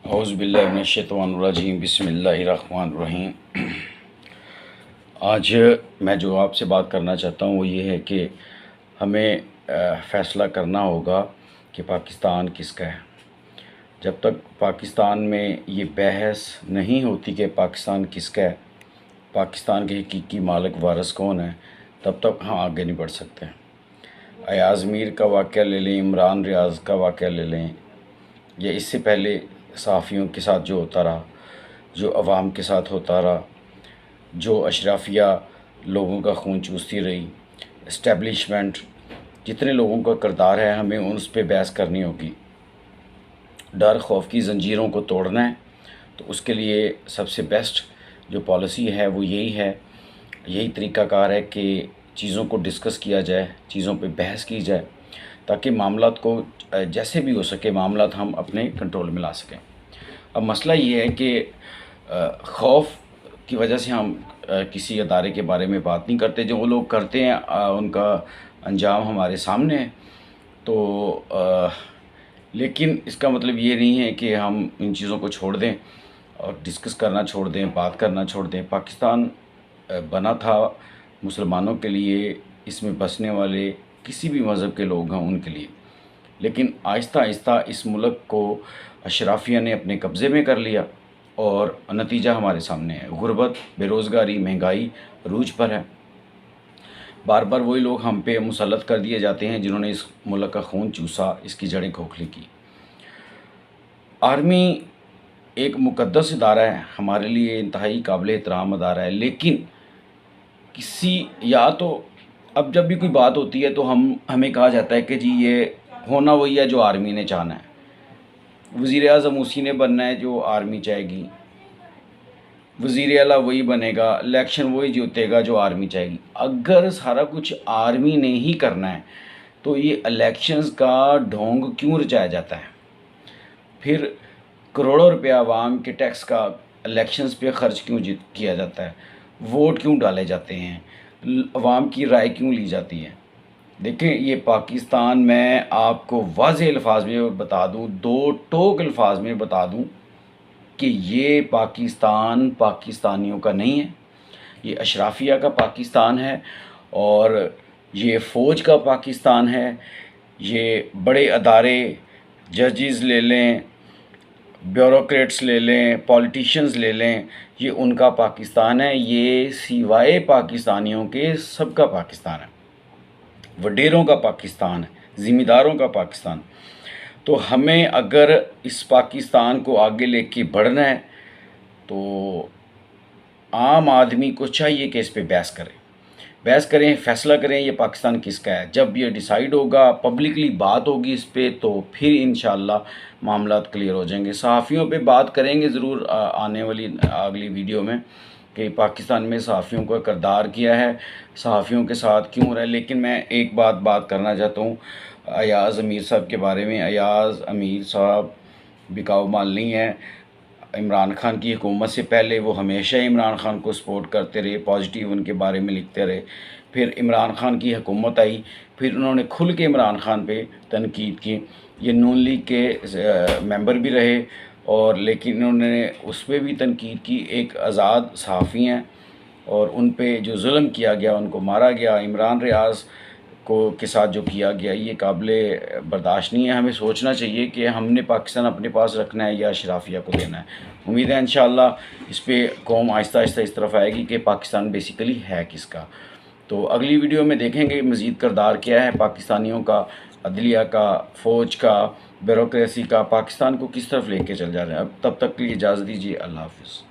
اعوذ باللہ من الشیطان الرجیم، بسم اللہ الرحمن الرحیم۔ آج میں جو آپ سے بات کرنا چاہتا ہوں وہ یہ ہے کہ ہمیں فیصلہ کرنا ہوگا کہ پاکستان کس کا ہے۔ جب تک پاکستان میں یہ بحث نہیں ہوتی کہ پاکستان کس کا ہے، پاکستان کے حقیقی مالک وارث کون ہے، تب تک ہم آگے نہیں بڑھ سکتے۔ ایاز میر کا واقعہ لے لیں، عمران ریاض کا واقعہ لے لیں، یا اس سے پہلے صحافیوں کے ساتھ جو ہوتا رہا، جو عوام کے ساتھ ہوتا رہا، جو اشرافیہ لوگوں کا خون چوستی رہی، اسٹیبلشمنٹ، جتنے لوگوں کا کردار ہے، ہمیں اس پہ بحث کرنی ہوگی۔ ڈر خوف کی زنجیروں کو توڑنا ہے، تو اس کے لیے سب سے بیسٹ جو پالیسی ہے وہ یہی طریقہ کار ہے کہ چیزوں کو ڈسکس کیا جائے، چیزوں پہ بحث کی جائے، تاکہ معاملات کو جیسے بھی ہو سکے معاملات ہم اپنے کنٹرول میں لا سکیں۔ اب مسئلہ یہ ہے کہ خوف کی وجہ سے ہم کسی ادارے کے بارے میں بات نہیں کرتے، جو وہ لوگ کرتے ہیں ان کا انجام ہمارے سامنے ہے۔ تو لیکن اس کا مطلب یہ نہیں ہے کہ ہم ان چیزوں کو چھوڑ دیں اور ڈسکس کرنا چھوڑ دیں، بات کرنا چھوڑ دیں۔ پاکستان بنا تھا مسلمانوں کے لیے، اس میں بسنے والے کسی بھی مذہب کے لوگ ہیں ان کے لیے، لیکن آہستہ آہستہ اس ملک کو اشرافیہ نے اپنے قبضے میں کر لیا، اور نتیجہ ہمارے سامنے ہے۔ غربت، بے روزگاری، مہنگائی عروج پر ہے۔ بار بار وہی لوگ ہم پہ مسلط کر دیے جاتے ہیں جنہوں نے اس ملک کا خون چوسا، اس کی جڑیں کھوکھلی کی۔ آرمی ایک مقدس ادارہ ہے، ہمارے لیے انتہائی قابل احترام ادارہ ہے، لیکن یا تو اب جب بھی کوئی بات ہوتی ہے تو ہمیں کہا جاتا ہے کہ جی یہ ہونا وہی ہے جو آرمی نے چاہنا ہے، وزیر اعظم اسی نے بننا ہے جو آرمی چاہے گی، وزیر اعلیٰ وہی بنے گا، الیکشن وہی جیتے گا جو آرمی چاہے گی۔ اگر سارا کچھ آرمی نے ہی کرنا ہے تو یہ الیکشنز کا ڈھونگ کیوں رچایا جاتا ہے؟ پھر کروڑوں روپے عوام کے ٹیکس کا الیکشنز پہ خرچ کیوں کیا جاتا ہے؟ ووٹ کیوں ڈالے جاتے ہیں؟ عوام کی رائے کیوں لی جاتی ہے؟ دیکھیں، یہ پاکستان میں آپ کو واضح الفاظ میں بتا دوں، دو ٹوک الفاظ میں بتا دوں کہ یہ پاکستان پاکستانیوں کا نہیں ہے، یہ اشرافیہ کا پاکستان ہے، اور یہ فوج کا پاکستان ہے۔ یہ بڑے ادارے، ججز لے لیں، بیوروکریٹس لے لیں، پولیٹیشنز لے لیں، یہ ان کا پاکستان ہے۔ یہ سوائے پاکستانیوں کے سب کا پاکستان ہے، وڈیروں کا پاکستان ہے، ذمہ داروں کا پاکستان۔ تو ہمیں اگر اس پاکستان کو آگے لے کے بڑھنا ہے تو عام آدمی کو چاہیے کہ اس پہ بحث کریں، فیصلہ کریں یہ پاکستان کس کا ہے۔ جب یہ ڈیسائیڈ ہوگا، پبلکلی بات ہوگی اس پہ، تو پھر انشاءاللہ معاملات کلیئر ہو جائیں گے۔ صحافیوں پہ بات کریں گے ضرور آنے والی اگلی ویڈیو میں کہ پاکستان میں صحافیوں کا کردار کیا ہے، صحافیوں کے ساتھ کیوں ہو رہا ہے۔ لیکن میں ایک بات کرنا چاہتا ہوں ایاز امیر صاحب کے بارے میں۔ ایاز امیر صاحب بکاؤ مال نہیں ہے۔ عمران خان کی حکومت سے پہلے وہ ہمیشہ عمران خان کو سپورٹ کرتے رہے، پازیٹیو ان کے بارے میں لکھتے رہے۔ پھر عمران خان کی حکومت آئی، پھر انہوں نے کھل کے عمران خان پہ تنقید کی۔ یہ نون لیگ کے ممبر بھی رہے، اور لیکن انہوں نے اس پہ بھی تنقید کی۔ ایک آزاد صحافی ہیں، اور ان پہ جو ظلم کیا گیا، ان کو مارا گیا۔ عمران ریاض کے ساتھ جو کیا گیا یہ قابل برداشت نہیں ہے۔ ہمیں سوچنا چاہیے کہ ہم نے پاکستان اپنے پاس رکھنا ہے یا اشرافیہ کو دینا ہے۔ امید ہے انشاءاللہ اس پہ قوم آہستہ آہستہ اس طرف آئے گی کہ پاکستان بیسیکلی ہے کس کا۔ تو اگلی ویڈیو میں دیکھیں گے مزید کردار کیا ہے پاکستانیوں کا، عدلیہ کا، فوج کا، بیوروکریسی کا، پاکستان کو کس طرف لے کے چل جا رہے ہیں۔ اب تب تک کے لیے اجازت دیجیے، اللہ حافظ۔